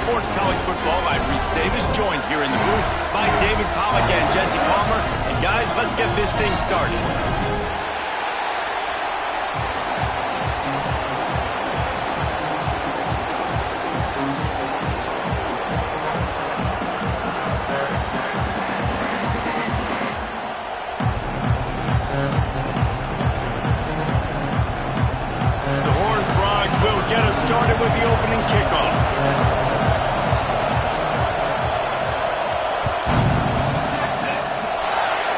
Sports College Football. I'm Reese Davis, joined here in the booth by David Pollack and Jesse Palmer. And guys, let's get this thing started. Get us started with the opening kickoff.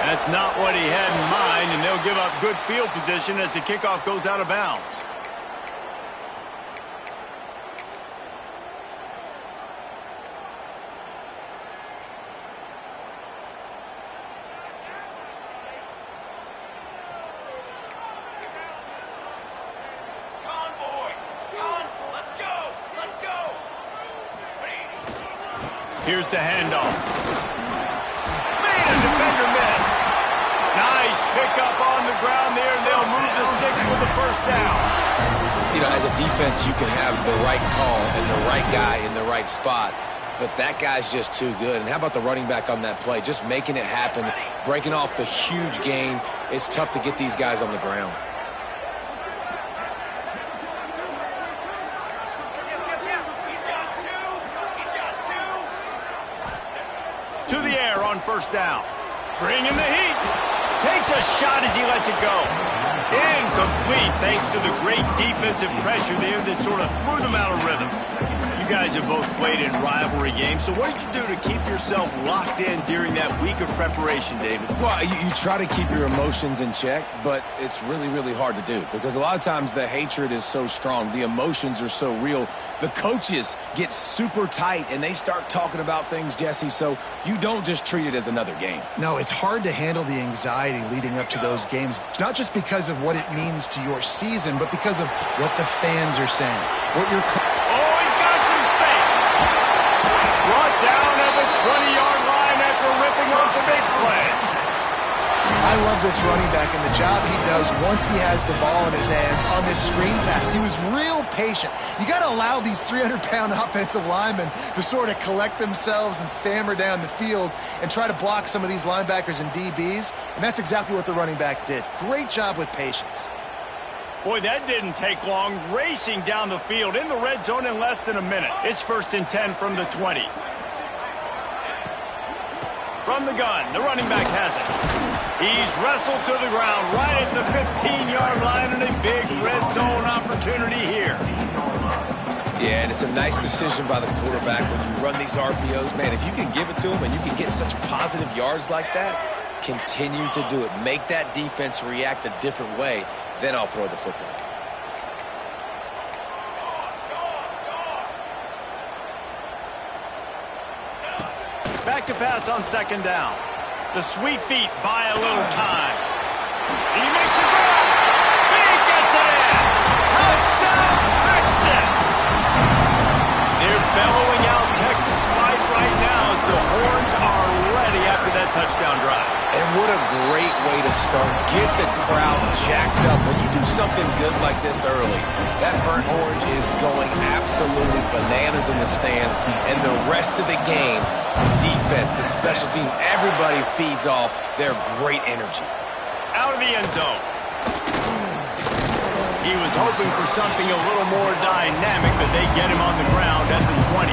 That's not what he had in mind, and they'll give up good field position as the kickoff goes out of bounds. Here's the handoff. Man, a defender missed. Nice pickup on the ground there, and they'll move the sticks with the first down. You know, as a defense, you can have the right call and the right guy in the right spot, but that guy's just too good. And how about the running back on that play? Just making it happen, breaking off the huge gain. It's tough to get these guys on the ground. To the air on first down. Bringing the heat. Takes a shot as he lets it go. Incomplete thanks to the great defensive pressure there that sort of threw them out of rhythm. You guys have both played in rivalry games, so what did you do to keep yourself locked in during that week of preparation, David? Well, you try to keep your emotions in check, but it's really, really hard to do because a lot of times the hatred is so strong. The emotions are so real. The coaches get super tight, and they start talking about things, Jesse, so you don't just treat it as another game. No, it's hard to handle the anxiety leading up to those games, not just because of what it means to your season, but because of what the fans are saying, what your brought down at the 20-yard line after ripping off the big play. I love this running back and the job he does once he has the ball in his hands on this screen pass. He was real patient. You got to allow these 300-pound offensive linemen to sort of collect themselves and stammer down the field and try to block some of these linebackers and DBs, and that's exactly what the running back did. Great job with patience. Boy, that didn't take long. Racing down the field in the red zone in less than a minute. It's 1st and 10 from the 20. From the gun, the running back has it. He's wrestled to the ground right at the 15-yard line, and a big red zone opportunity here. Yeah, and it's a nice decision by the quarterback when you run these RPOs. Man, if you can give it to him and you can get such positive yards like that, continue to do it. Make that defense react a different way. Then I'll throw the football. Back to pass on 2nd down. The sweet feet buy a little time. He makes it go. He gets it in. Touchdown, Texas. They're bellowing out Texas fight right now as the horns are ready after that touchdown drive. And what a great way to start. Get the crowd jacked up. When you do something good like this early, that burnt orange is going absolutely bananas in the stands. And the rest of the game, the defense, the special team, everybody feeds off their great energy. Out of the end zone. He was hoping for something a little more dynamic, but they get him on the ground at the 20.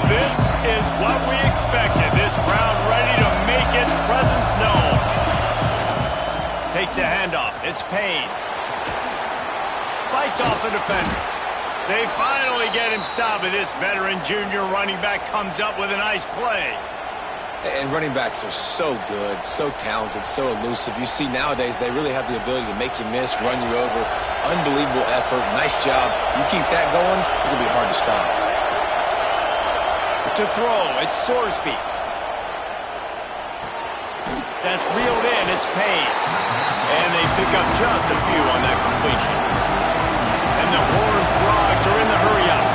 This is what we expected. This crowd ready to make its presence known. Takes a handoff. It's Payne. Fights off the defender. They finally get him stopped, and this veteran junior running back comes up with a nice play. And running backs are so good, so talented, so elusive. You see nowadays they really have the ability to make you miss, run you over. Unbelievable effort. Nice job. You keep that going, it'll be hard to stop. To throw, it's Sorsby. That's reeled in, it's Payne. And they pick up just a few on that completion. And the Horned Frogs are in the hurry-up.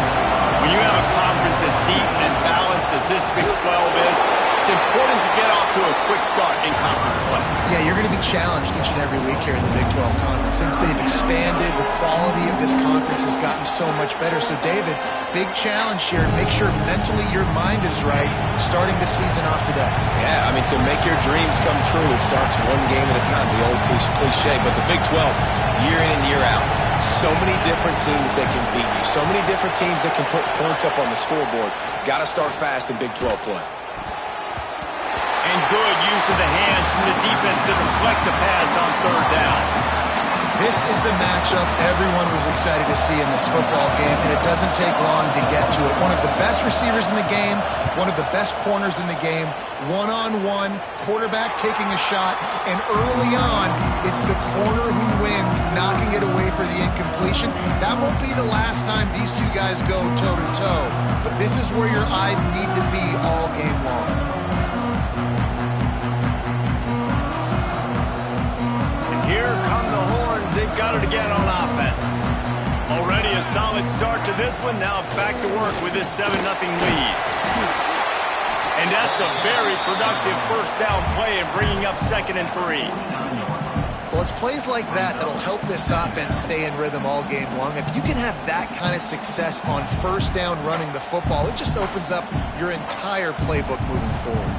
When you have a conference as deep and balanced as this Big 12 is, it's important to get off to a quick start in conference play. Yeah, you're going to be challenged each and every week here in the Big 12 Conference. Since they've expanded, the quality of this conference has gotten so much better. So, David, big challenge here. Make sure mentally your mind is right starting the season off today. Yeah, I mean, to make your dreams come true, it starts one game at a time, the old cliche. But the Big 12, year in and year out, so many different teams that can beat you, so many different teams that can put points up on the scoreboard. Got to start fast in Big 12 play. And good use of the hands from the defense to deflect the pass on third down. This is the matchup everyone was excited to see in this football game, and it doesn't take long to get to it. One of the best receivers in the game, one of the best corners in the game, one-on-one, quarterback taking a shot, and early on, it's the corner who wins, knocking it away for the incompletion. That won't be the last time these two guys go toe-to-toe, but this is where your eyes need to be all game long. Here come the horns. They've got it again on offense. Already a solid start to this one. Now back to work with this 7-0 lead. And that's a very productive first down play and bringing up 2nd and 3. Well, it's plays like that that'll help this offense stay in rhythm all game long. If you can have that kind of success on first down running the football, it just opens up your entire playbook moving forward.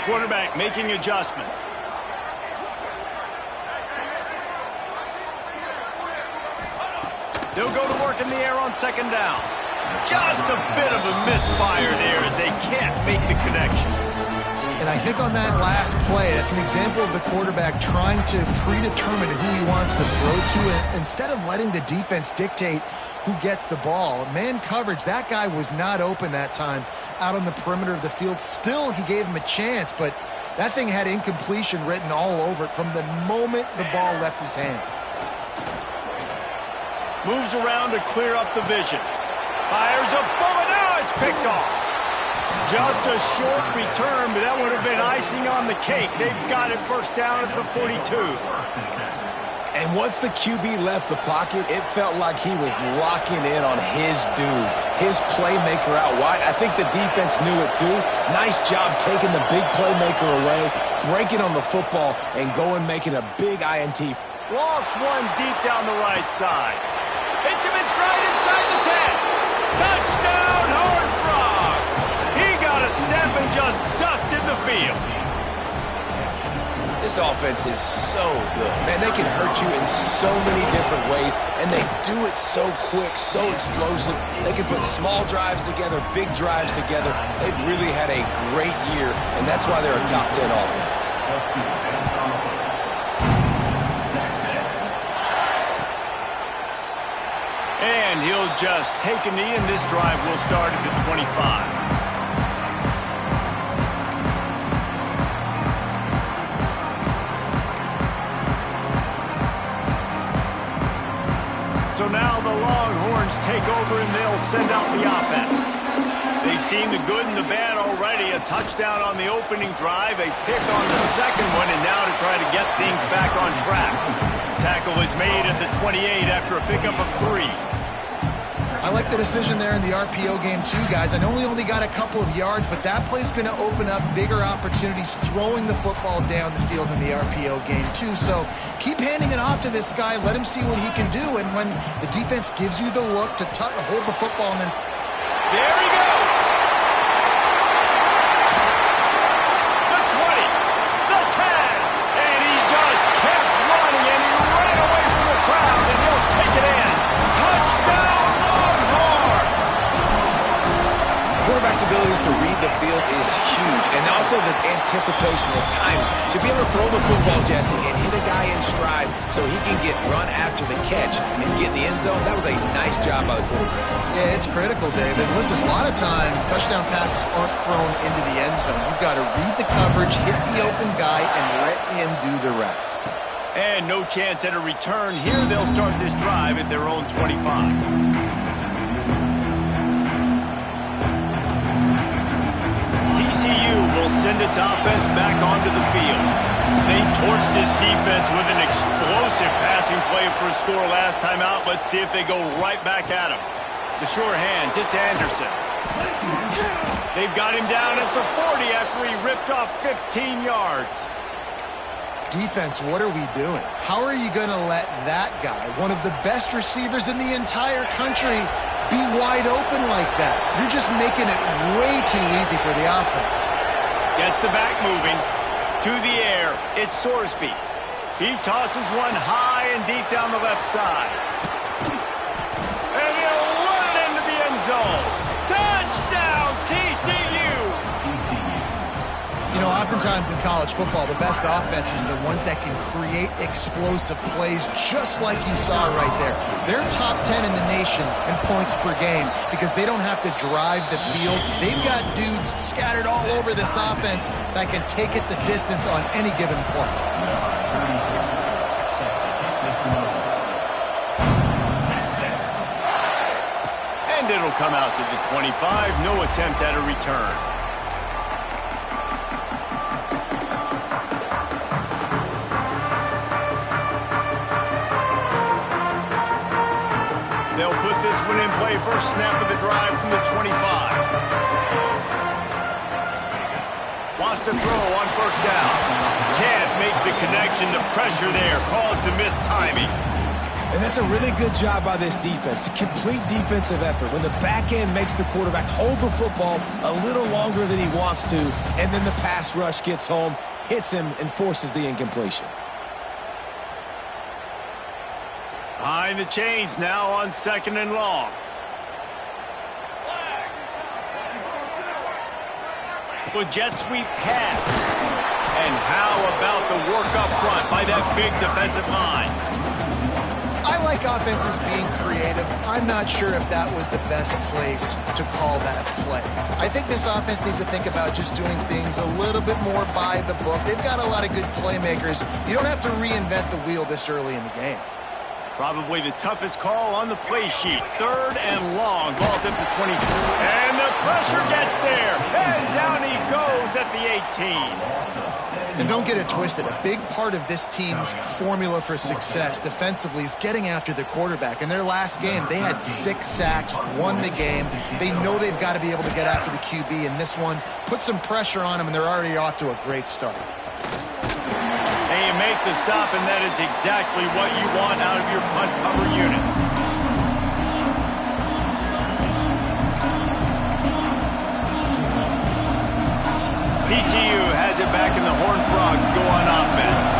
Quarterback making adjustments. They'll go to work in the air on 2nd down. Just a bit of a misfire there as they can't make the connection. And I think on that last play, that's an example of the quarterback trying to predetermine who he wants to throw to, and instead of letting the defense dictate who gets the ball. Man coverage, that guy was not open that time out on the perimeter of the field. Still, he gave him a chance, but that thing had incompletion written all over it from the moment the ball left his hand. Moves around to clear up the vision. Fires a bullet. Now it's picked off. Just a short return, but that would have been icing on the cake. They've got it first down at the 42. And once the QB left the pocket, it felt like he was locking in on his dude, his playmaker out wide. I think the defense knew it too. Nice job taking the big playmaker away, breaking on the football, and going making a big INT. Lost one deep down the right side. Hits him in stride inside the 10. Touchdown, Horned Frogs. He got a step and just dusted the field. This offense is so good. Man, they can hurt you in so many different ways, and they do it so quick, so explosive. They can put small drives together, big drives together. They've really had a great year, and that's why they're a top 10 offense. And he'll just take a knee, and this drive will start at the 25. So now the Longhorns take over, and they'll send out the offense. They've seen the good and the bad already. A touchdown on the opening drive, a pick on the second one, and now to try to get things back on track. Tackle is made at the 28 after a pickup of 3. I like the decision there in the RPO game too, guys. I know we only got a couple of yards, but that play's going to open up bigger opportunities throwing the football down the field in the RPO game too. So keep handing it off to this guy. Let him see what he can do. And when the defense gives you the look to hold the football, and then there he goes. The 20, the 10, and he just kept running, and he ran away from the crowd, and he'll take it in. Touchdown! Quarterback's abilities to read the field is huge, and also the anticipation, the timing. To be able to throw the football, Jesse, and hit a guy in stride so he can get run after the catch and get in the end zone, that was a nice job by the quarterback. Yeah, it's critical, David. Listen, a lot of times touchdown passes aren't thrown into the end zone. You've got to read the coverage, hit the open guy, and let him do the rest. And no chance at a return here. They'll start this drive at their own 25. TCU will send its offense back onto the field. They torched this defense with an explosive passing play for a score last time out. Let's see if they go right back at him. The sure hands, it's Anderson. They've got him down at the 40 after he ripped off 15 yards. Defense, what are we doing? How are you going to let that guy, one of the best receivers in the entire country, be wide open like that? You're just making it way too easy for the offense. Gets the back moving. To the air, it's Sorsby. He tosses one high and deep down the left side. And he'll run it into the end zone. Touchdown, TCU! You know, oftentimes in college football, the best offenses are the ones that can create explosive plays just like you saw right there. They're top 10 in the nation in points per game because they don't have to drive the field. They've got dudes scattered all over this offense that can take it the distance on any given play. And it'll come out to the 25. No attempt at a return. They'll put this one in play first snap of the drive from the 25. Wants to throw on first down. Can't make the connection. The pressure there caused the missed timing. And that's a really good job by this defense. A complete defensive effort. When the back end makes the quarterback hold the football a little longer than he wants to, and then the pass rush gets home, hits him, and forces the incompletion. Behind the chains now on 2nd and long. With jet sweep pass. And how about the work up front by that big defensive line? I like offenses being creative. I'm not sure if that was the best place to call that play. I think this offense needs to think about just doing things a little bit more by the book. They've got a lot of good playmakers. You don't have to reinvent the wheel this early in the game. Probably the toughest call on the play sheet. 3rd and long. Ball's at the 20. And the pressure gets there. And down he goes at the 18. And don't get it twisted. A big part of this team's formula for success defensively is getting after the quarterback. In their last game, they had 6 sacks, won the game. They know they've got to be able to get after the QB in this one. Put some pressure on them, and they're already off to a great start. They make the stop, and that is exactly what you want out of your punt cover unit. TCU has it back, and the Horned Frogs go on offense.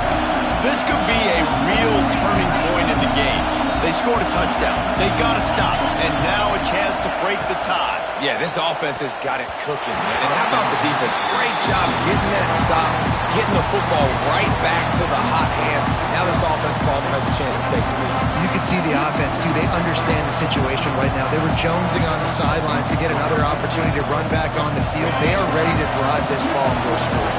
This could be a real turning point in the game. They scored a touchdown. They got to stop, and now a chance to break the tie. Yeah, this offense has got it cooking, man. And how about the defense? Great job getting that stop, getting the football right back to the hot hand. Now this offense probably has a chance to take the lead. You can see the offense, too. They understand the situation right now. They were jonesing on the sidelines to get another opportunity to run back on the field. They are ready to drive this ball and go score.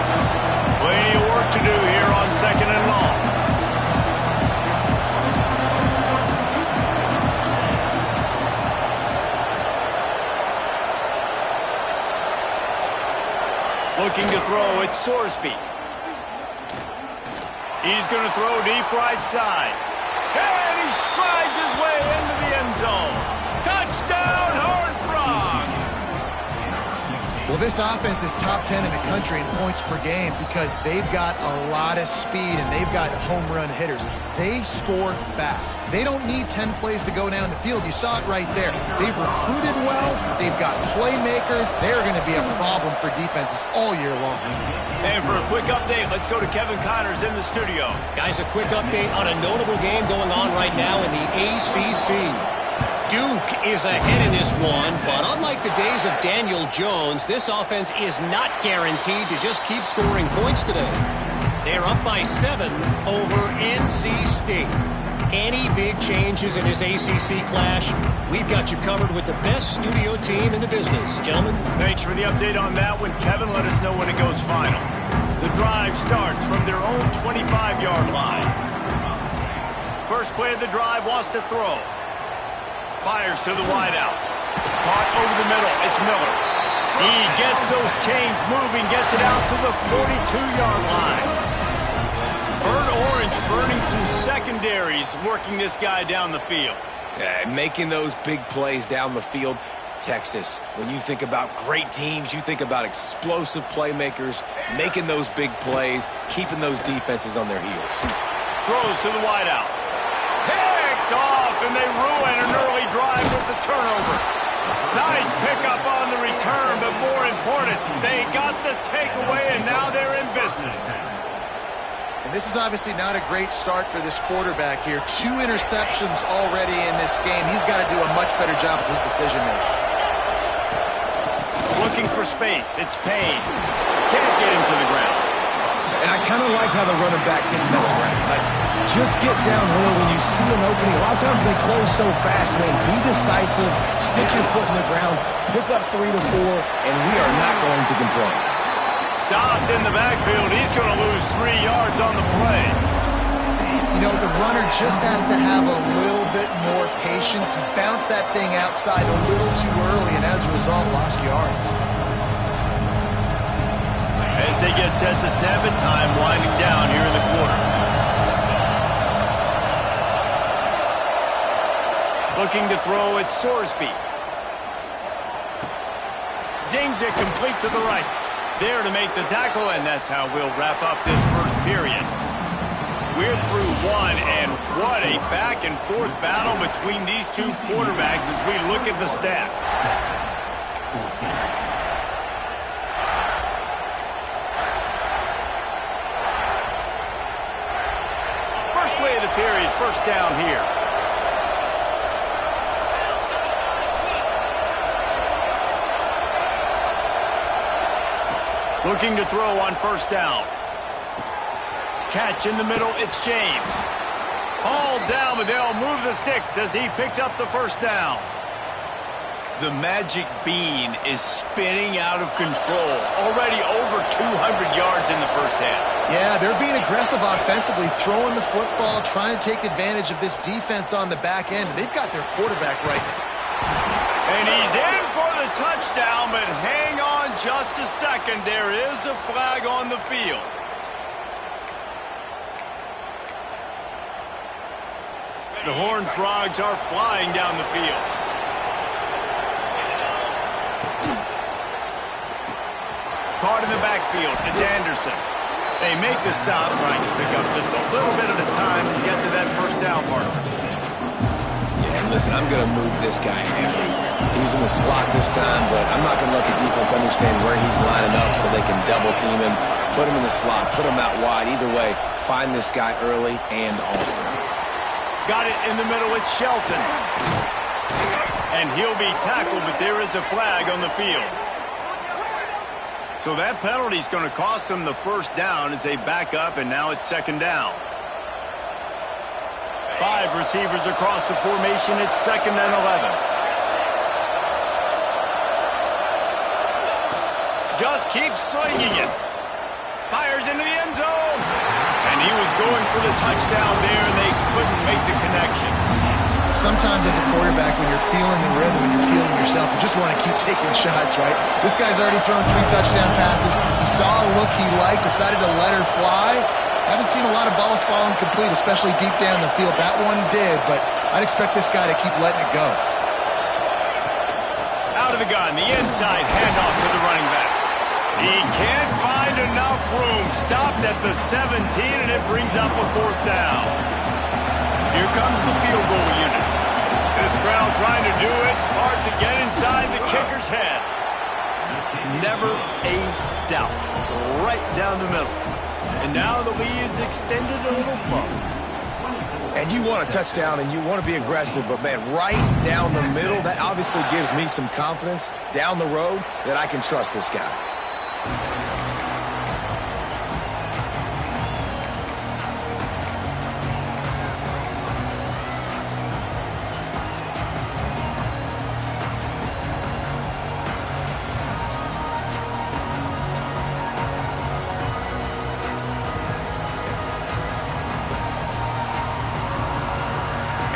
Plenty of work to do here on 2nd and long. Looking to throw, it's Sorsby. He's going to throw deep right side. And he strides his way into the end zone. Touchdown, Horned Frogs! Well, this offense is top 10 in the country in points per game because they've got a lot of speed and they've got home run hitters. They score fast. They don't need 10 plays to go down the field. You saw it right there. They've recruited well. They've got playmakers. They're going to be a problem for defenses all year long. And for a quick update, let's go to Kevin Connors in the studio. Guys, a quick update on a notable game going on right now in the ACC. Duke is ahead in this one, but unlike the days of Daniel Jones, this offense is not guaranteed to just keep scoring points today. They're up by 7 over NC State. Any big changes in this ACC clash, we've got you covered with the best studio team in the business. Gentlemen. Thanks for the update on that one, Kevin. Let us know when it goes final. The drive starts from their own 25-yard line. First play of the drive wants to throw. Fires to the wideout. Caught over the middle. It's Miller. He gets those chains moving, gets it out to the 42-yard line. Burnt Orange burning some secondaries, working this guy down the field. Yeah, making those big plays down the field. Texas, when you think about great teams, you think about explosive playmakers, making those big plays, keeping those defenses on their heels. Throws to the wideout. Picked off, and they ruin an early drive with the turnover. Nice pickup on the return, but more important, they got the takeaway, and now they're in business. And this is obviously not a great start for this quarterback here. 2 interceptions already in this game. He's got to do a much better job with his decision-making. Looking for space. It's Payne. Can't get him to the ground. And I kind of like how the running back didn't mess around. Like, just get downhill when you see an opening. A lot of times they close so fast, man. Be decisive. Stick your foot in the ground. Pick up 3 to 4, and we are not going to complain. Stopped in the backfield. He's going to lose 3 yards on the play. You know, the runner just has to have a little bit more patience. He bounced that thing outside a little too early, and as a result, lost yards. As they get set to snap it, time winding down here in the quarter. Looking to throw at Sorsby. Zings it complete to the right. There to make the tackle, and that's how we'll wrap up this first period. We're through 1, and what a back-and-forth battle between these 2 quarterbacks as we look at the stats. First play of the period, first down here. Looking to throw on first down. Catch in the middle, it's James. All down, but they'll move the sticks as he picks up the first down. The magic bean is spinning out of control. Already over 200 yards in the first half. Yeah, they're being aggressive offensively, throwing the football, trying to take advantage of this defense on the back end. They've got their quarterback right now. And he's in for the touchdown, but hang on just a second. There is a flag on the field. The Horned Frogs are flying down the field. Caught in the backfield. It's Anderson. They make the stop, trying to pick up just a little bit at a time to get to that first down marker. Yeah, and listen, I'm going to move this guy everywhere. He was in the slot this time, but I'm not going to let the defense understand where he's lining up so they can double team him, put him in the slot, put him out wide. Either way, find this guy early and often. Got it in the middle. It's Shelton. And he'll be tackled, but there is a flag on the field. So that penalty is going to cost them the first down as they back up, and now it's second down. 5 receivers across the formation. It's second and 11. Just keeps slinging it. Fires into the end zone. And he was going for the touchdown there, and they couldn't make the connection. Sometimes as a quarterback, when you're feeling the rhythm and you're feeling yourself, you just want to keep taking shots, right? This guy's already thrown 3 touchdown passes. He saw a look he liked, decided to let her fly. Haven't seen a lot of balls falling complete, especially deep down the field. That one did, but I'd expect this guy to keep letting it go. Out of the gun, the inside handoff to the running back. He can't find enough room. Stopped at the 17, and it brings up a fourth down. Here comes the field goal unit. This crowd trying to do its part to get inside the kicker's head. Never a doubt. Right down the middle. And now the lead is extended a little further. And you want a touchdown and you want to be aggressive, but, man, right down the middle, that obviously gives me some confidence down the road that I can trust this guy.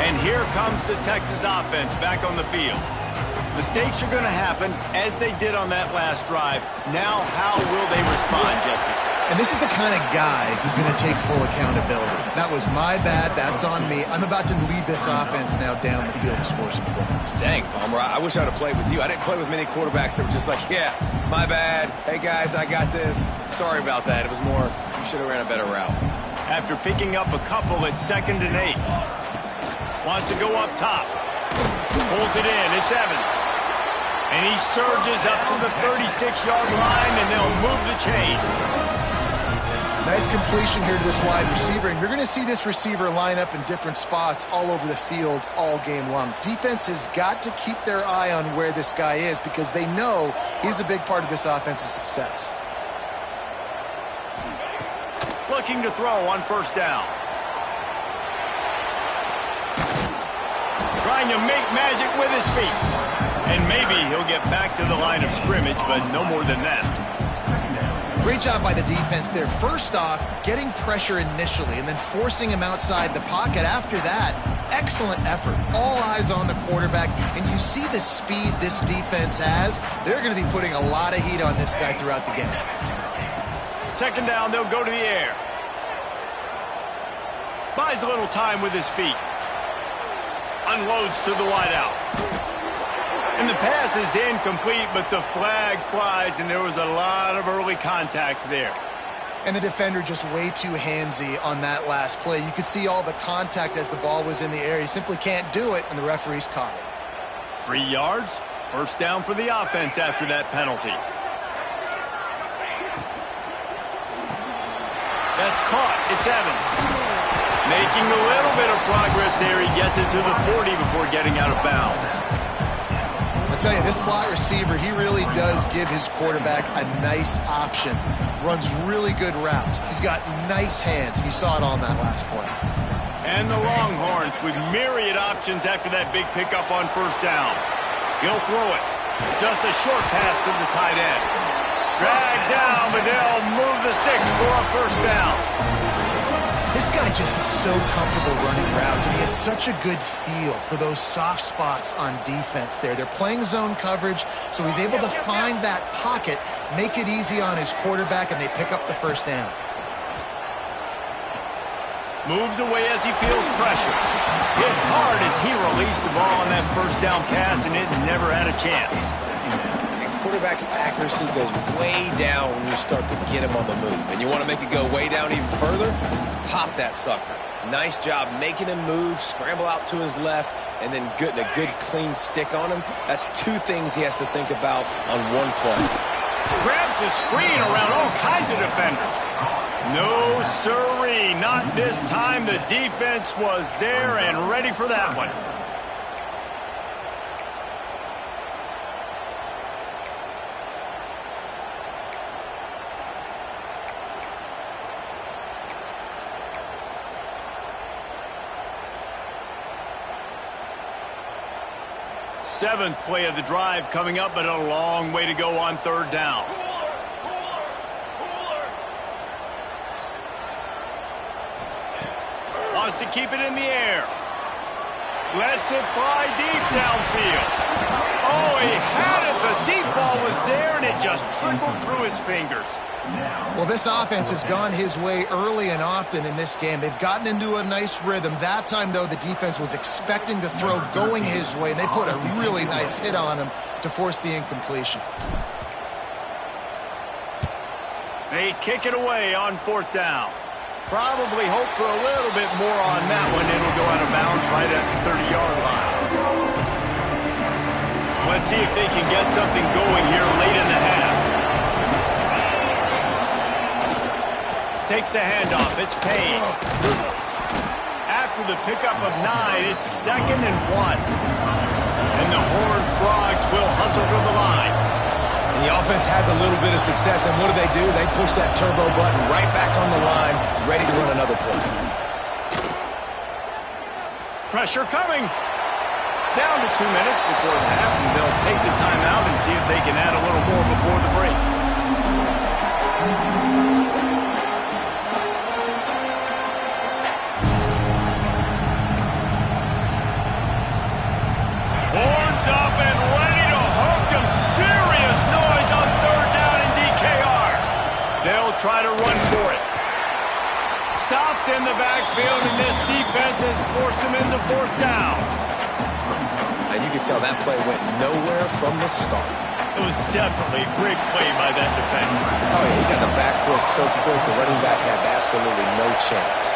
And here comes the Texas offense back on the field. Mistakes are going to happen, as they did on that last drive. Now, how will they respond, Jesse? And this is the kind of guy who's going to take full accountability. That was my bad. That's on me. I'm about to lead this offense now down the field to score some points. Dang, Palmer, I wish I'd have played with you. I didn't play with many quarterbacks that were just like, yeah, my bad. Hey, guys, I got this. Sorry about that. It was more, you should have ran a better route. After picking up a couple at 2nd and 8. Wants to go up top. Pulls it in. It's Evans. And he surges up to the 36-yard line, and they'll move the chain. Nice completion here to this wide receiver, and you're going to see this receiver line up in different spots all over the field all game long. Defense has got to keep their eye on where this guy is because they know he's a big part of this offense's success. Looking to throw on 1st down. Trying to make magic with his feet. And maybe he'll get back to the line of scrimmage, but no more than that. Great job by the defense there. First off, getting pressure initially and then forcing him outside the pocket. After that, excellent effort. All eyes on the quarterback. And you see the speed this defense has. They're going to be putting a lot of heat on this guy throughout the game. 2nd down, they'll go to the air. Buys a little time with his feet. Unloads to the wideout. And the pass is incomplete, but the flag flies, and there was a lot of early contact there. And the defender just way too handsy on that last play. You could see all the contact as the ball was in the air. He simply can't do it, and the referees caught it. 3 yards, 1st down for the offense after that penalty. That's caught. It's Evans. Making a little bit of progress there. He gets it to the 40 before getting out of bounds. I'll tell you, this slot receiver, he really does give his quarterback a nice option. Runs really good routes. He's got nice hands, and you saw it all in that last play. And the Longhorns with myriad options after that big pickup on 1st down. He'll throw it. Just a short pass to the tight end. Drag down, but they'll move the sticks for a 1st down. This guy just is so comfortable running routes, and he has such a good feel for those soft spots on defense there. They're playing zone coverage, so he's able to find that pocket, make it easy on his quarterback, and they pick up the 1st down. Moves away as he feels pressure. Hit hard as he released the ball on that 1st down pass, and it never had a chance. Quarterback's accuracy goes way down when you start to get him on the move. And you want to make it go way down even further? Pop that sucker. Nice job making him move, scramble out to his left, and then getting a good clean stick on him. That's 2 things he has to think about on one play. Grabs the screen around all kinds of defenders. No siree, not this time. The defense was there and ready for that one. Seventh play of the drive coming up, but a long way to go on 3rd down. Wants to keep it in the air. Lets it fly deep downfield. Oh, he had it. The deep ball was there, and it just trickled through his fingers. Well, this offense has gone his way early and often in this game. They've gotten into a nice rhythm. That time, though, the defense was expecting to throw going his way, and they put a really nice hit on him to force the incompletion. They kick it away on 4th down. Probably hope for a little bit more on that one. It'll go out of bounds right at the 30-yard line. Let's see if they can get something going here late in the half. Takes the handoff. It's Payne. After the pickup of 9, it's 2nd and 1. And the Horned Frogs will hustle to the line. And the offense has a little bit of success, and what do? They push that turbo button right back on the line, ready to run another play. Pressure coming. Down to 2 minutes before the half, and they'll take the timeout and see if they can add a little more before the break. Horns up and ready to try to run for it. Stopped in the backfield, and this defense has forced him into fourth down. And you can tell that play went nowhere from the start. It was definitely a great play by that defender. Oh, yeah, he got the back foot so quick, the running back had absolutely no chance.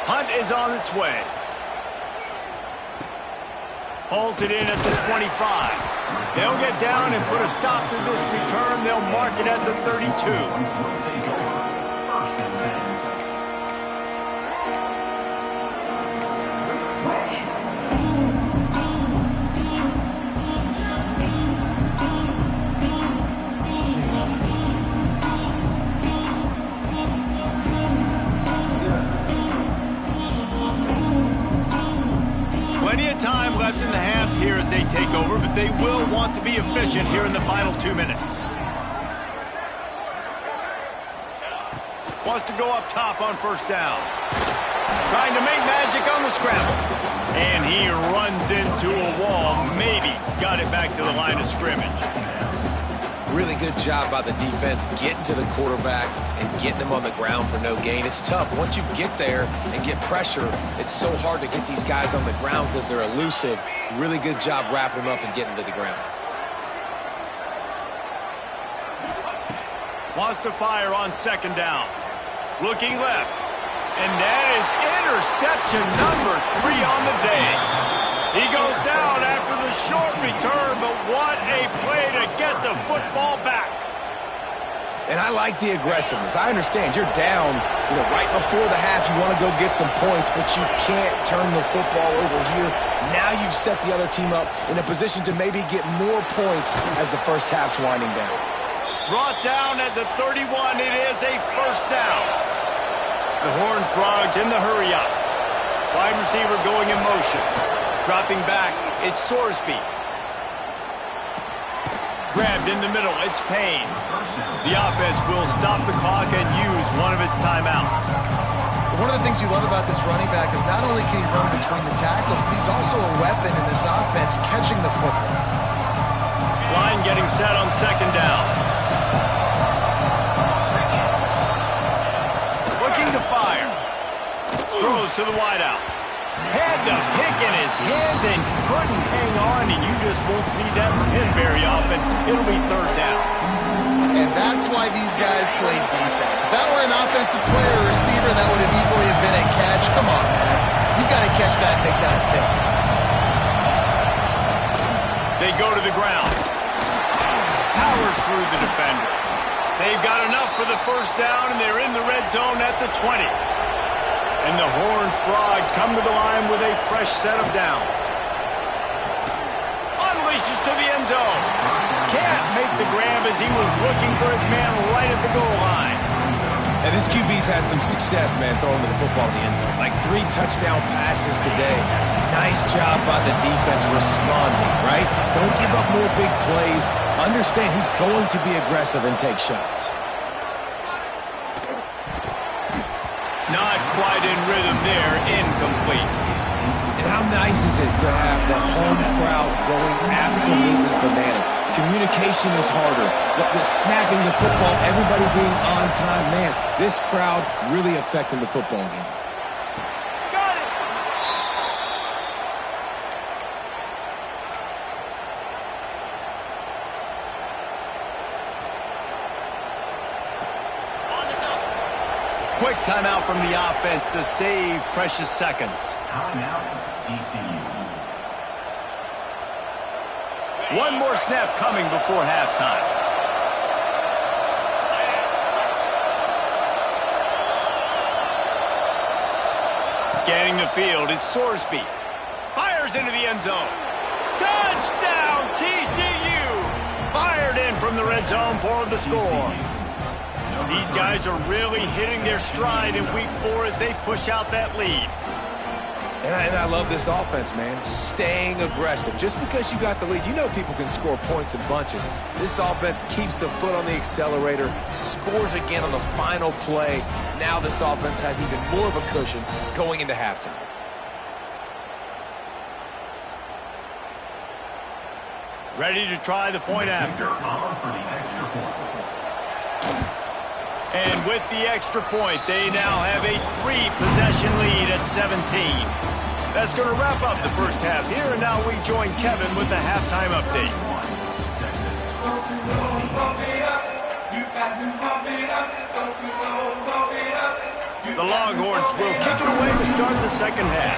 Hunt is on its way. Pulls it in at the 25. They'll get down and put a stop to this return. They'll mark it at the 32. Time left in the half here as they take over, but they will want to be efficient here in the final 2 minutes. Wants to go up top on first down. Trying to make magic on the scramble. And he runs into a wall. Maybe got it back to the line of scrimmage. Really good job by the defense getting to the quarterback and getting him on the ground for no gain. It's tough. Once you get there and get pressure, it's so hard to get these guys on the ground because they're elusive. Really good job wrapping them up and getting to the ground. Wants to fire on second down. Looking left. And that is interception number 3 on the day. He goes down after the short return, but what a play to get the football back. And I like the aggressiveness. I understand you're down, right before the half. You want to go get some points, but you can't turn the football over here. Now you've set the other team up in a position to maybe get more points as the first half's winding down. Brought down at the 31. It is a first down. The Horned Frogs in the hurry up. Wide receiver going in motion. Dropping back, it's Sorsby. Grabbed in the middle, it's Payne. The offense will stop the clock and use one of its timeouts. One of the things you love about this running back is not only can he run between the tackles, but he's also a weapon in this offense catching the football. Line getting set on second down. Looking to fire. Throws to the wideout. Had the pick in his hands and couldn't hang on, and you just won't see that from him very often. It'll be third down. And that's why these guys played defense. If that were an offensive player or receiver, that would have easily have been a catch. Come on, man. You got to catch that and make that a pick. They go to the ground. Powers through the defender. They've got enough for the first down, and they're in the red zone at the 20. And the Horned Frogs come to the line with a fresh set of downs. Unleashes to the end zone. Can't make the grab as he was looking for his man right at the goal line. And this QB's had some success, man, throwing the football in the end zone. Like 3 touchdown passes today. Nice job by the defense responding, right? Don't give up more big plays. Understand he's going to be aggressive and take shots. Not quite in rhythm there, incomplete. And how nice is it to have the home crowd going absolutely bananas? Communication is harder. The snapping the football, everybody being on time. Man, this crowd really affecting the football game. Got it! Quick timeout from the offense to save precious seconds. Timeout, TCU. One more snap coming before halftime. Scanning the field, it's Sorsby. Fires into the end zone. Touchdown, TCU! Fired in from the red zone for the score. These guys are really hitting their stride in week 4 as they push out that lead. And I love this offense, man. Staying aggressive. Just because you got the lead, you know people can score points in bunches. This offense keeps the foot on the accelerator, scores again on the final play. Now this offense has even more of a cushion going into halftime. Ready to try the point after. And with the extra point, they now have a 3-possession lead at 17. That's going to wrap up the first half here, and now we join Kevin with the halftime update. The Longhorns will kick it away to start the second half.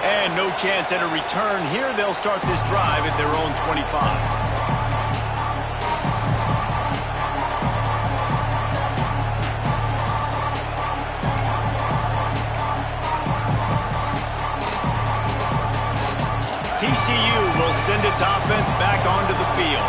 And no chance at a return here. They'll start this drive at their own 25. TCU will send its offense back onto the field.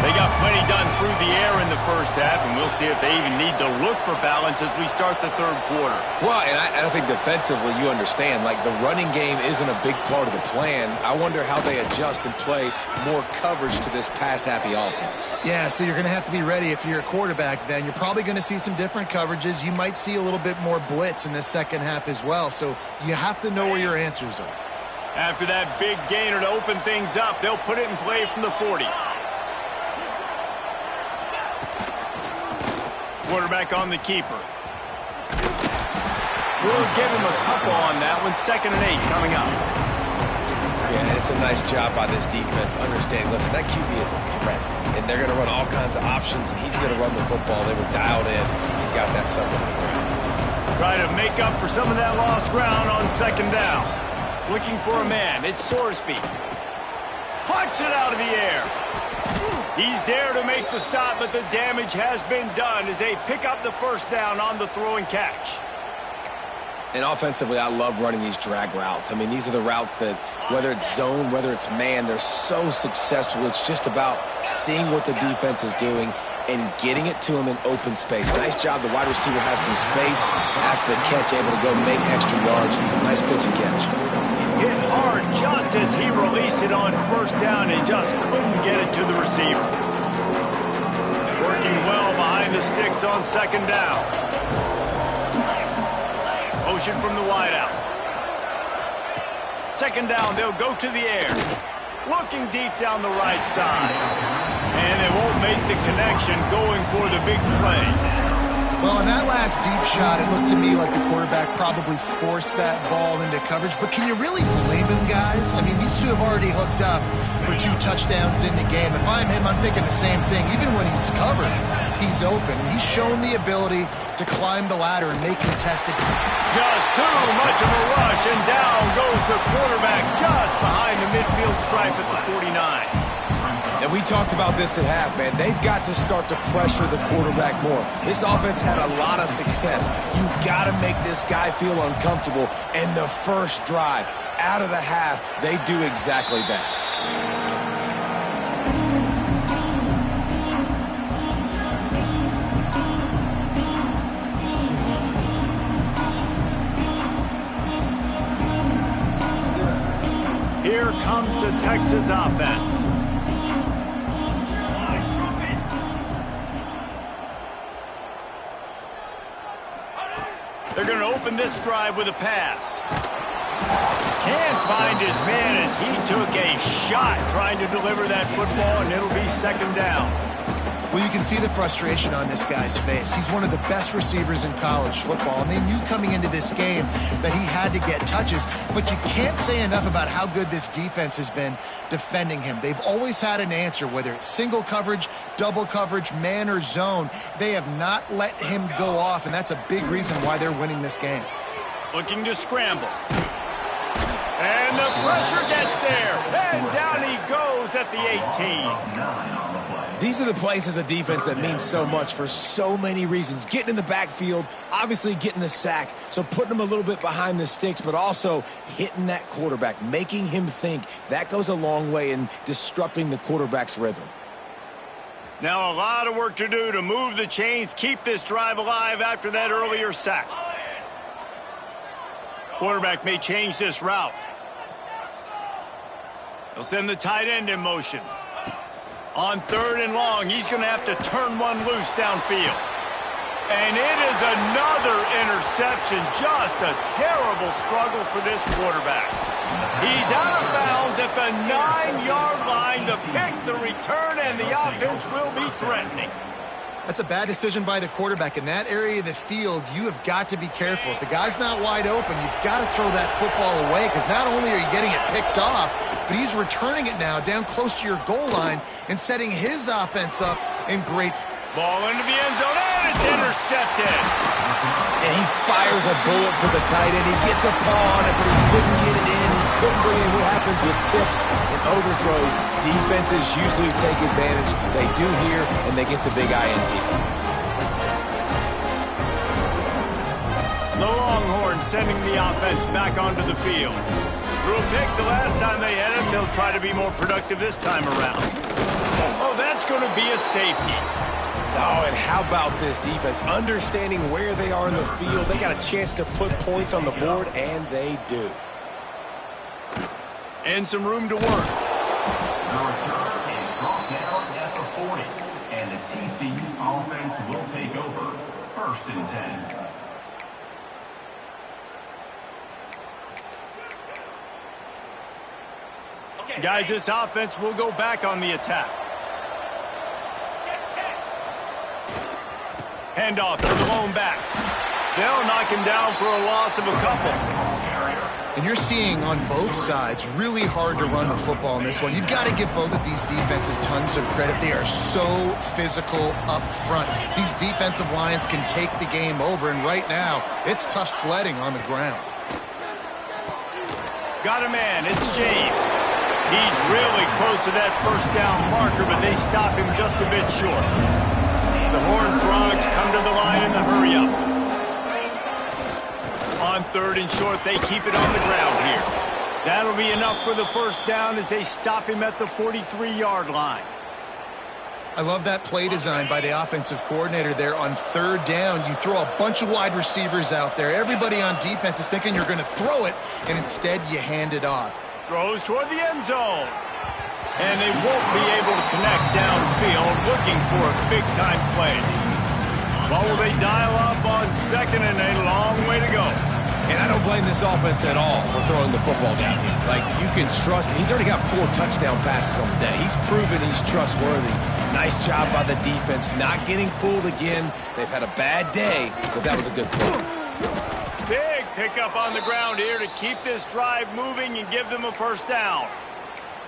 They got plenty done through the air in the first half, and we'll see if they even need to look for balance as we start the third quarter. Well, and I think defensively you understand, like the running game isn't a big part of the plan. I wonder how they adjust and play more coverage to this pass-happy offense. Yeah, so you're going to have to be ready if you're a quarterback then. You're probably going to see some different coverages. You might see a little bit more blitz in the second half as well, so you have to know where your answers are. After that big gainer to open things up, they'll put it in play from the 40. Quarterback on the keeper. We'll give him a couple on that one. 2nd and 8 coming up. Yeah, and it's a nice job by this defense. Understand, listen, that QB is a threat. And they're going to run all kinds of options, and he's going to run the football. They were dialed in and got that sucker to the ground. Try to make up for some of that lost ground on 2nd down. Looking for a man. It's Sorsby. Pucks it out of the air. He's there to make the stop, but the damage has been done as they pick up the first down on the throw and catch. And offensively, I love running these drag routes. I mean, these are the routes that, whether it's zone, whether it's man, they're so successful. It's just about seeing what the defense is doing and getting it to him in open space. Nice job. The wide receiver has some space after the catch, able to go make extra yards. Nice pitch and catch. Hit hard just as he released it on first down and just couldn't get it to the receiver. Working well behind the sticks on 2nd down. Motion from the wideout. 2nd down, they'll go to the air. Looking deep down the right side. And they won't make the connection going for the big play. Well, in that last deep shot, it looked to me like the quarterback probably forced that ball into coverage. But can you really blame him, guys? I mean, these two have already hooked up for 2 touchdowns in the game. If I'm him, I'm thinking the same thing. Even when he's covered, he's open. He's shown the ability to climb the ladder and make contested. Just too much of a rush, and down goes the quarterback just behind the midfield stripe at the 49. And we talked about this at half, man. They've got to start to pressure the quarterback more. This offense had a lot of success. You got to make this guy feel uncomfortable. And the first drive, out of the half, they do exactly that. Here comes the Texas offense. They're going to open this drive with a pass. Can't find his man as he took a shot trying to deliver that football, and it'll be 2nd down. Well, you can see the frustration on this guy's face. He's one of the best receivers in college football, and they knew coming into this game that he had to get touches, but you can't say enough about how good this defense has been defending him. They've always had an answer, whether it's single coverage, double coverage, man or zone. They have not let him go off, and that's a big reason why they're winning this game. Looking to scramble. And the pressure gets there, and down he goes at the 18. These are the plays as a defense that mean so much for so many reasons. Getting in the backfield, obviously getting the sack, so putting him a little bit behind the sticks, but also hitting that quarterback, making him think. That goes a long way in disrupting the quarterback's rhythm. Now a lot of work to do to move the chains, keep this drive alive after that earlier sack. Quarterback may change this route. He'll send the tight end in motion. On 3rd and long, he's going to have to turn one loose downfield. And it is another interception. Just a terrible struggle for this quarterback. He's out of bounds at the 9-yard line. The pick, the return, and the offense will be threatening. That's a bad decision by the quarterback. In that area of the field, you have got to be careful. If the guy's not wide open, you've got to throw that football away, because not only are you getting it picked off, but he's returning it now down close to your goal line and setting his offense up in great. Ball into the end zone, and it's intercepted. And he fires a bullet to the tight end. He gets a paw on it, but he couldn't get it in. He couldn't bring it in. What happens with tips and overthrows? Defenses usually take advantage. They do here, and they get the big INT. The Longhorns sending the offense back onto the field. Threw a pick the last time they had it. They'll try to be more productive this time around. Oh, that's going to be a safety. Oh, and how about this defense? Understanding where they are in the field. They got a chance to put points on the board, and they do. And some room to work. The return is brought down at the 40. And the TCU offense will take over. 1st and 10. Guys, this offense will go back on the attack. Handoff to the lone back. They'll knock him down for a loss of a couple. And you're seeing on both sides really hard to run the football in this one. You've got to give both of these defenses tons of credit. They are so physical up front. These defensive lines can take the game over, and right now, it's tough sledding on the ground. Got a man. It's James. He's really close to that 1st down marker, but they stop him just a bit short. The Horned Frogs come to the line in the hurry-up. On 3rd and short, they keep it on the ground here. That'll be enough for the 1st down as they stop him at the 43-yard line. I love that play design by the offensive coordinator there. On 3rd down, you throw a bunch of wide receivers out there. Everybody on defense is thinking you're going to throw it, and instead you hand it off. Throws toward the end zone. And they won't be able to connect downfield, looking for a big-time play. What will they dial up on 2nd and a long way to go? And I don't blame this offense at all for throwing the football down here. Like, you can trust him. He's already got 4 touchdown passes on the day. He's proven he's trustworthy. Nice job by the defense, not getting fooled again. They've had a bad day, but that was a good play. Big pickup on the ground here to keep this drive moving and give them a 1st down.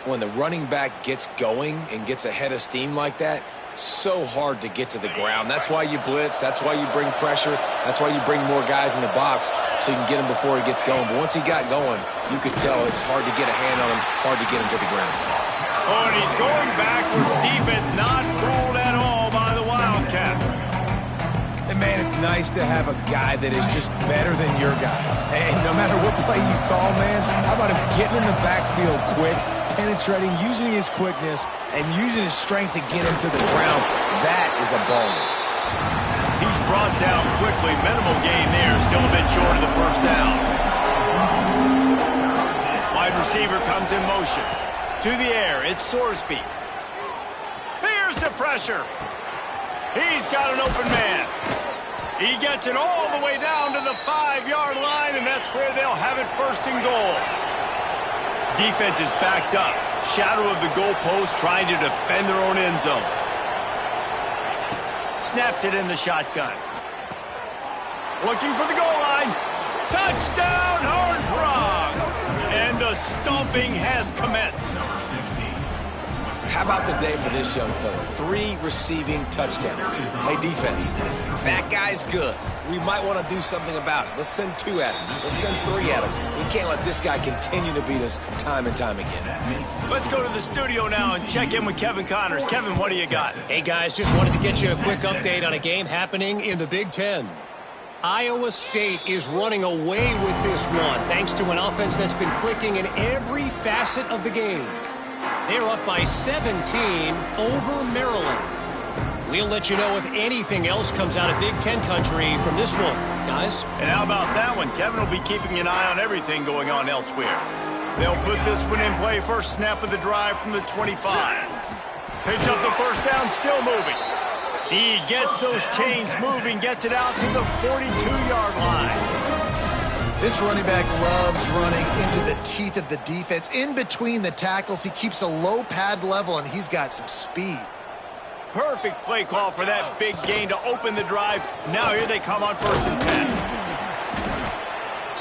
When the running back gets going and gets ahead of steam like that, so hard to get to the ground. That's why you blitz. That's why you bring pressure. That's why you bring more guys in the box so you can get him before he gets going. But once he got going, you could tell it was hard to get a hand on him, hard to get him to the ground. Oh, and he's going backwards. Defense not fooled at all by the Wildcat. And, man, it's nice to have a guy that is just better than your guys. And no matter what play you call, man, how about him getting in the backfield quick, penetrating, using his quickness, and using his strength to get him to the ground? That is a baller. He's brought down quickly. Minimal gain there. Still a bit short of the 1st down. Wide receiver comes in motion. To the air. It's Sorsby. Here's the pressure. He's got an open man. He gets it all the way down to the 5-yard line, and that's where they'll have it 1st and goal. Defense is backed up. Shadow of the goalpost, trying to defend their own end zone. Snapped it in the shotgun. Looking for the goal line. Touchdown, Horned Frogs! And the stomping has commenced. How about the day for this young fella? 3 receiving touchdowns. Hey, defense, that guy's good. We might want to do something about it. Let's send 2 at him. Let's send 3 at him. We can't let this guy continue to beat us time and time again. Let's go to the studio now and check in with Kevin Connors. Kevin, what do you got? Hey, guys, just wanted to get you a quick update on a game happening in the Big Ten. Iowa State is running away with this one, thanks to an offense that's been clicking in every facet of the game. They're up by 17 over Maryland. We'll let you know if anything else comes out of Big Ten country from this one, guys. And how about that one? Kevin will be keeping an eye on everything going on elsewhere. They'll put this one in play. First snap of the drive from the 25. Pitch up the first down, still moving. He gets those chains moving, gets it out to the 42-yard line. This running back loves running into the teeth of the defense. In between the tackles, he keeps a low pad level, and he's got some speed. Perfect play call for that big gain to open the drive. Now here they come on 1st and 10.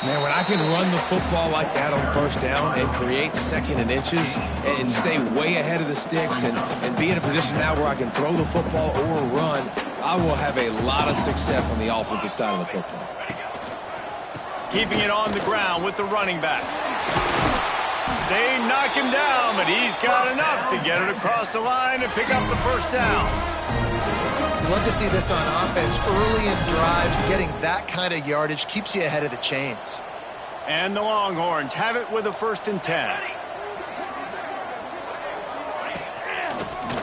Man, when I can run the football like that on first down and create 2nd and inches and stay way ahead of the sticks and be in a position now where I can throw the football or run, I will have a lot of success on the offensive side of the football. Keeping it on the ground with the running back. They knock him down, but he's got enough to get it across the line and pick up the first down. Love to see this on offense. Early in drives, getting that kind of yardage keeps you ahead of the chains. And the Longhorns have it with a 1st and 10.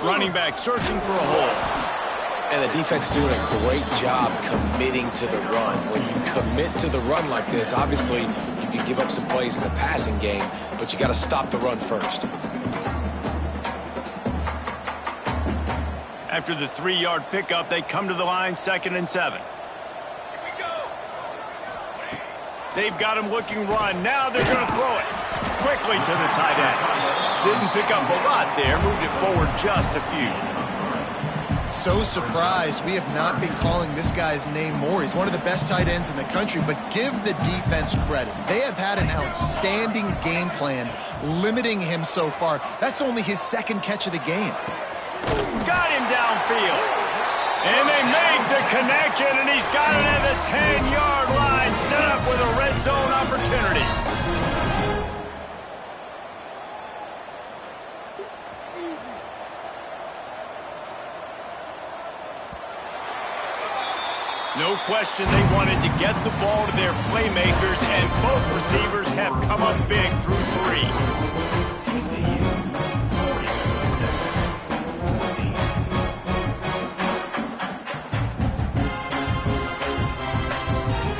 Running back searching for a hole. And the defense doing a great job committing to the run. When you commit to the run like this, obviously you can give up some plays in the passing game, but you got to stop the run first. After the 3-yard pickup, they come to the line, 2nd and 7. They've got him looking run. Now they're going to throw it quickly to the tight end. Didn't pick up a lot there, moved it forward just a few. So surprised we have not been calling this guy's name more. He's one of the best tight ends in the country, but give the defense credit. They have had an outstanding game plan limiting him so far. That's only his 2nd catch of the game. Got him downfield. And they make the connection, and he's got it at the 10-yard line, set up with a red zone opportunity. No question they wanted to get the ball to their playmakers, and both receivers have come up big through 3.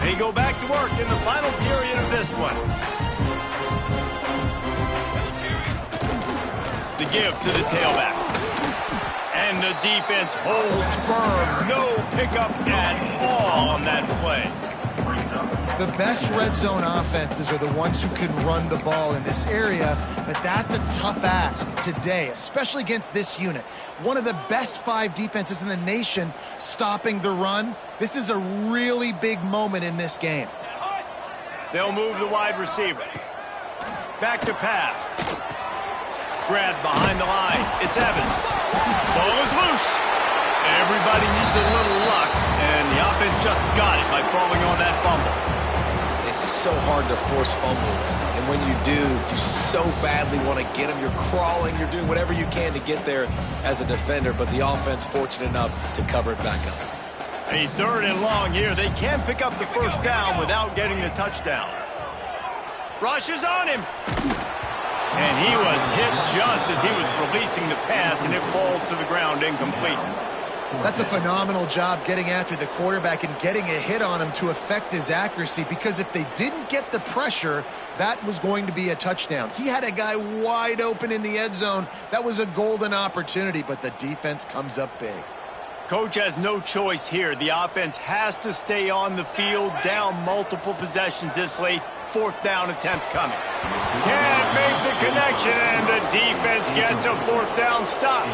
They go back to work in the final period of this one. The give to the tailback. And the defense holds firm. No pickup at all on that play. The best red zone offenses are the ones who can run the ball in this area, but that's a tough ask today, especially against this unit. One of the best 5 defenses in the nation stopping the run. This is a really big moment in this game. They'll move the wide receiver. Back to pass. Grabbed behind the line. It's Evans. Ball is loose. Everybody needs a little luck, and the offense just got it by falling on that fumble. It's so hard to force fumbles, and when you do, you so badly want to get them. You're crawling, you're doing whatever you can to get there as a defender, but the offense fortunate enough to cover it back up. A 3rd and long here. They can pick up the first down without getting the touchdown. Rushes on him. And he was hit just as he was releasing the pass, and it falls to the ground incomplete. That's a phenomenal job getting after the quarterback and getting a hit on him to affect his accuracy, because if they didn't get the pressure, that was going to be a touchdown. He had a guy wide open in the end zone. That was a golden opportunity, but the defense comes up big. Coach has no choice here. The offense has to stay on the field, down multiple possessions this late. 4th down attempt coming. Can't make the connection, and the defense gets a 4th down stop.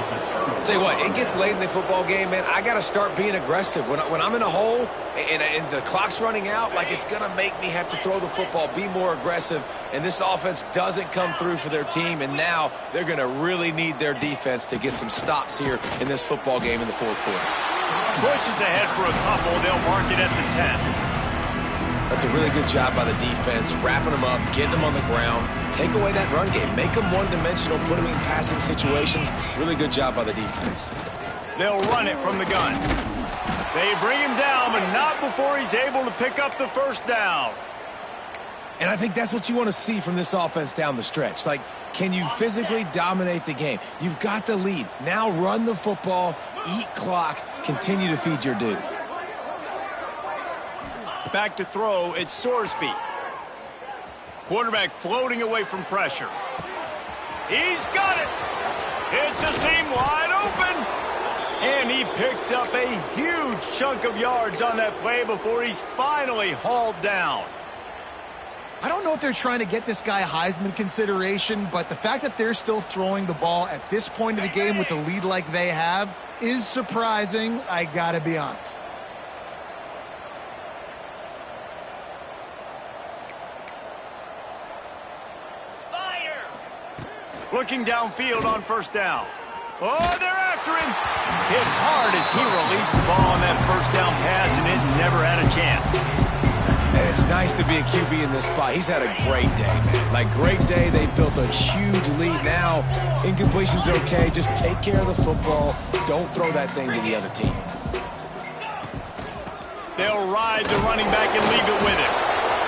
Tell you what, it gets late in the football game, man. I got to start being aggressive. When I'm in a hole and the clock's running out, like, it's going to make me have to throw the football, be more aggressive, and this offense doesn't come through for their team, and now they're going to really need their defense to get some stops here in this football game in the 4th quarter. Pushes ahead for a couple. They'll mark it at the 10. That's a really good job by the defense, wrapping them up, getting them on the ground, take away that run game, make them one-dimensional, put them in passing situations. Really good job by the defense. They'll run it from the gun. They bring him down, but not before he's able to pick up the first down. And I think that's what you want to see from this offense down the stretch. Like, can you physically dominate the game? You've got the lead. Now run the football, eat clock, continue to feed your dude. Back to throw, it's Sorsby. Quarterback floating away from pressure. He's got it. It's a seam wide open. And he picks up a huge chunk of yards on that play before he's finally hauled down. I don't know if they're trying to get this guy Heisman consideration, but the fact that they're still throwing the ball at this point of the game with the lead like they have is surprising, I gotta be honest. Looking downfield on first down. Oh, they're after him. Hit hard as he released the ball on that first down pass, and it never had a chance. And it's nice to be a QB in this spot. He's had a great day, man. Like, great day. They've built a huge lead. Now, incompletion's okay. Just take care of the football. Don't throw that thing to the other team. They'll ride the running back and leave it with him.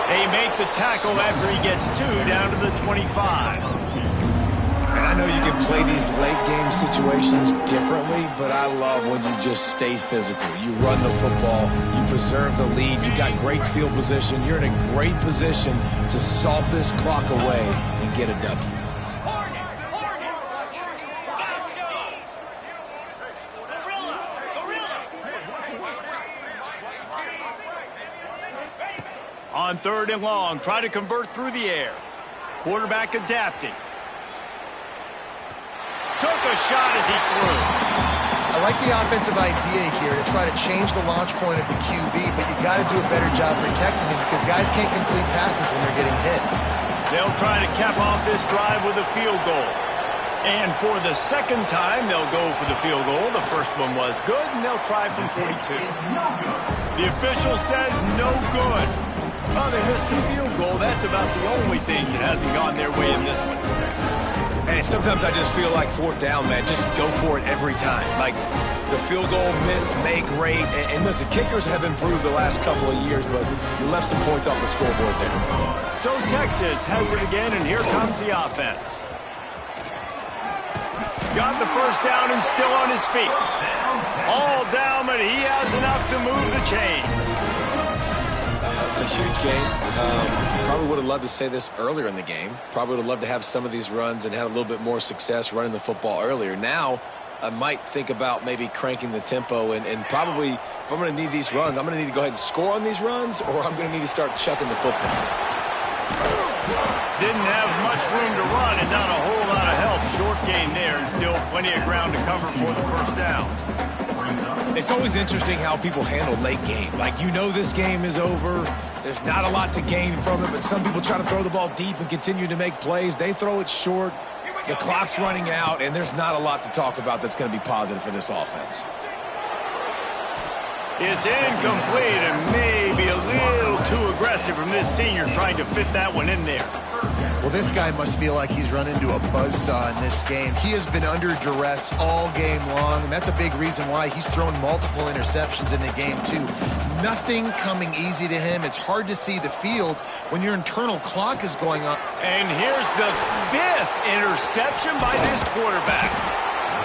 They make the tackle after he gets 2 down to the 25. And I know you can play these late-game situations differently, but I love when you just stay physical. You run the football, you preserve the lead, you got great field position. You're in a great position to salt this clock away and get a W. On 3rd and long, try to convert through the air. Quarterback adapting. Took a shot as he threw. I like the offensive idea here to try to change the launch point of the QB, but you got to do a better job protecting him because guys can't complete passes when they're getting hit. They'll try to cap off this drive with a field goal. And for the second time, they'll go for the field goal. The first one was good, and they'll try from 42. The official says no good. Oh, they missed the field goal. That's about the only thing that hasn't gone their way in this one. Hey, sometimes I just feel like 4th down, man. Just go for it every time. Like, the field goal miss, make rate. And listen, kickers have improved the last couple of years, but you left some points off the scoreboard there. So Texas has it again, and here comes the offense. Got the first down and still on his feet. All down, but he has enough to move the chains. A huge game. Probably would have loved to say this earlier in the game. Probably would have loved to have some of these runs and had a little bit more success running the football earlier. Now, I might think about maybe cranking the tempo and probably, if I'm going to need these runs, I'm going to need to go ahead and score on these runs, or I'm going to need to start chucking the football. Didn't have much room to run and not a whole lot of help. Short gain there and still plenty of ground to cover for the first down. It's always interesting how people handle late game. Like, you know this game is over. There's not a lot to gain from it, but some people try to throw the ball deep and continue to make plays. They throw it short. The clock's running out, and there's not a lot to talk about that's going to be positive for this offense. It's incomplete and maybe a little too aggressive from this senior trying to fit that one in there. Well, this guy must feel like he's run into a buzzsaw in this game. He has been under duress all game long, and that's a big reason why he's thrown multiple interceptions in the game, too. Nothing coming easy to him. It's hard to see the field when your internal clock is going up. And here's the 5th interception by this quarterback.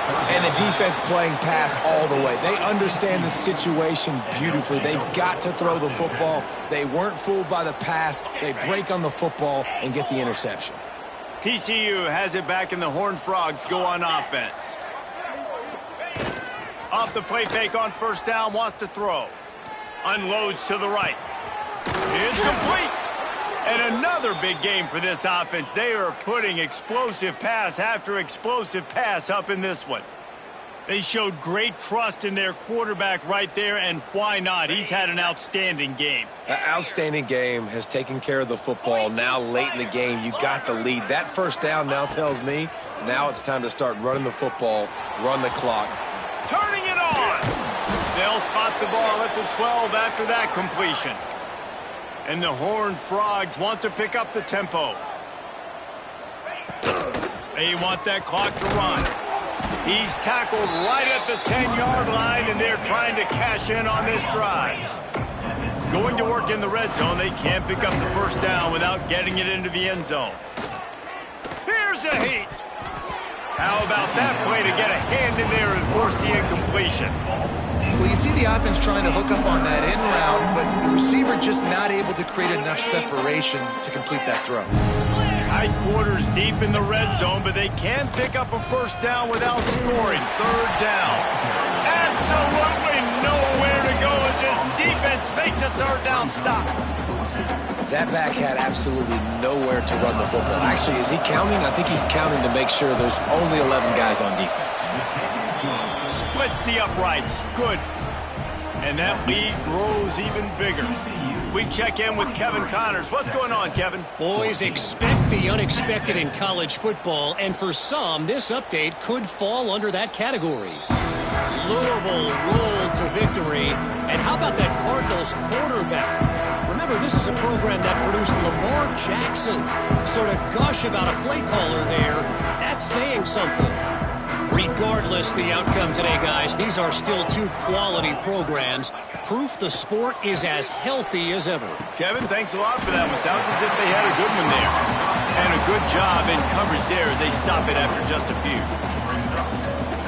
And the defense playing pass all the way. They understand the situation beautifully. They've got to throw the football. They weren't fooled by the pass. They break on the football and get the interception. TCU has it back, and the Horned Frogs go on offense. Off the play fake on first down, wants to throw. Unloads to the right. It's complete. And another big game for this offense. They are putting explosive pass after explosive pass up in this one. They showed great trust in their quarterback right there, and why not? He's had an outstanding game. An outstanding game, has taken care of the football. Now late in the game, you got the lead. That first down now tells me now it's time to start running the football, run the clock. Turning it on. They'll spot the ball at the 12 after that completion. And the Horned Frogs want to pick up the tempo. They want that clock to run. He's tackled right at the 10-yard line, and they're trying to cash in on this drive. Going to work in the red zone, they can't pick up the first down without getting it into the end zone. Here's a heat. How about that play to get a hand in there and force the incompletion? Well, you see the offense trying to hook up on that in route, but the receiver just not able to create enough separation to complete that throw. Tight quarters deep in the red zone, but they can pick up a first down without scoring. Third down. Absolutely nowhere to go as this defense makes a third down stop. That back had absolutely nowhere to run the football. Actually, is he counting? I think he's counting to make sure there's only 11 guys on defense. Splits the uprights. Good. And that lead grows even bigger. We check in with Kevin Connors. What's going on, Kevin? Boys, expect the unexpected in college football, and for some, this update could fall under that category. Louisville rolled to victory, and how about that Cardinals quarterback? Remember, this is a program that produced Lamar Jackson, so to gush about a play caller there, that's saying something. Regardless the outcome today, guys, these are still two quality programs. Proof the sport is as healthy as ever. Kevin, thanks a lot for that one. Sounds as if they had a good one there. And a good job in coverage there as they stop it after just a few.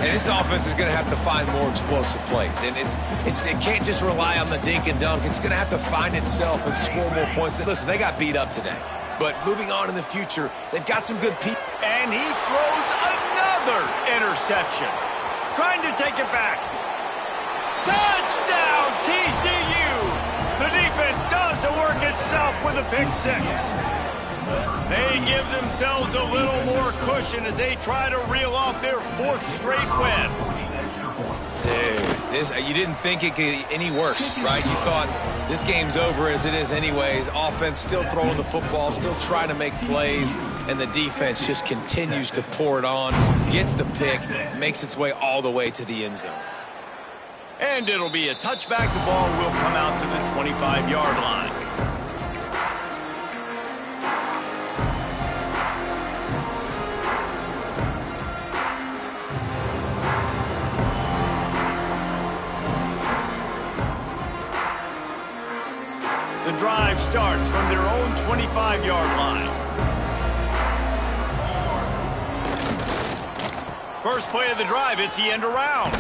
And this offense is going to have to find more explosive plays. And it can't just rely on the dink and dunk. It's going to have to find itself and score more points. Listen, they got beat up today. But moving on in the future, they've got some good people. And he throws another interception. Trying to take it back. Touchdown, TCU! The defense does the work itself with a pick six. They give themselves a little more cushion as they try to reel off their fourth straight win. Dude, you didn't think it could get any worse, right? You thought this game's over as it is anyways. Offense still throwing the football, still trying to make plays, and the defense just continues to pour it on, gets the pick, makes its way all the way to the end zone. And it'll be a touchback. The ball will come out to the 25-yard line. The drive starts from their own 25-yard line. First play of the drive, it's the end around.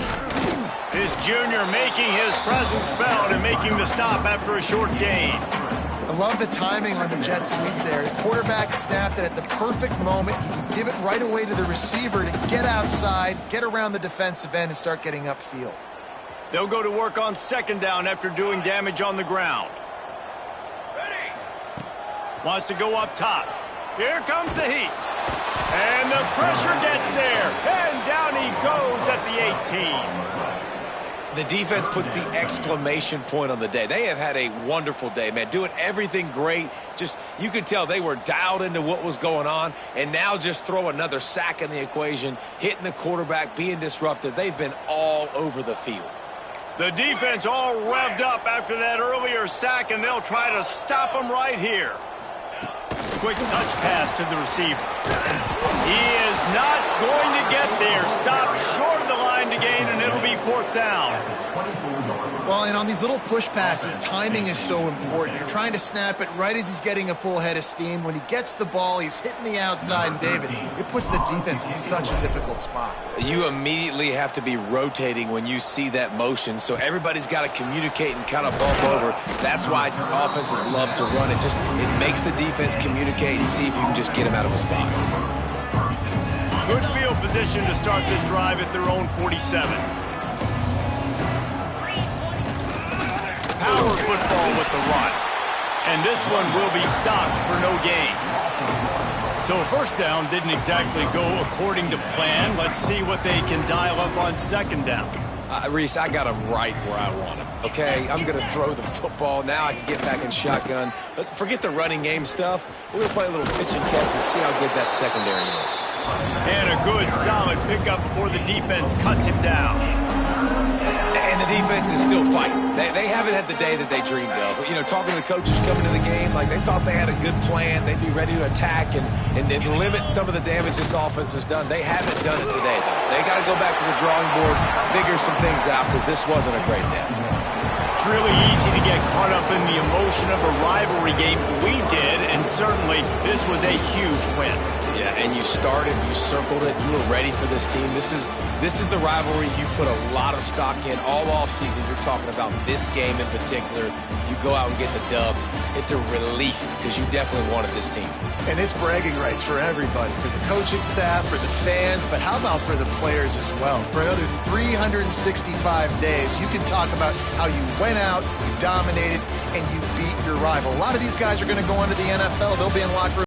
This junior making his presence felt and making the stop after a short gain. I love the timing on the jet sweep there. The quarterback snapped it at the perfect moment. He can give it right away to the receiver to get outside, get around the defensive end, and start getting upfield. They'll go to work on second down after doing damage on the ground. Wants to go up top. Here comes the heat. And the pressure gets there. And down he goes at the 18. The defense puts the exclamation point on the day. They have had a wonderful day, man. Doing everything great. Just, you could tell they were dialed into what was going on. And now just throw another sack in the equation. Hitting the quarterback, being disrupted. They've been all over the field. The defense all revved up after that earlier sack, and they'll try to stop them right here. Quick touch pass to the receiver. He is not going to get there. Stopped short of the line to gain, and it'll be fourth down. Well, and on these little push passes, timing is so important. You're trying to snap it right as he's getting a full head of steam. When he gets the ball, he's hitting the outside, and David, it puts the defense in such a difficult spot. You immediately have to be rotating when you see that motion, so everybody's got to communicate and kind of bump over. That's why offenses love to run it. It makes the defense communicate and see if you can just get him out of a spot. Good field position to start this drive at their own 47. Power football with the run. And this one will be stopped for no gain. So first down didn't exactly go according to plan. Let's see what they can dial up on second down. Reese, I got him right where I want him, okay? I'm going to throw the football. Now I can get back in shotgun. Let's forget the running game stuff. We're going to play a little pitch and catch and see how good that secondary is. And a good, solid pickup before the defense cuts him down. And the defense is still fighting. They haven't had the day that they dreamed of. You know, talking to the coaches coming to the game, like they thought they had a good plan. They'd be ready to attack and limit some of the damage this offense has done. They haven't done it today, though. They got to go back to the drawing board, figure some things out, because this wasn't a great day. really easy to get caught up in the emotion of a rivalry game. We did, and certainly this was a huge win. Yeah, and you started, you circled it, you were ready for this team. This is the rivalry you put a lot of stock in all offseason. You're talking about this game in particular. You go out and get the dub. It's a relief because you definitely wanted this team. And it's bragging rights for everybody, for the coaching staff, for the fans, but how about for the players as well? For another 365 days, you can talk about how you went out, you dominated, and you beat your rival. A lot of these guys are going to go into the NFL. They'll be in locker room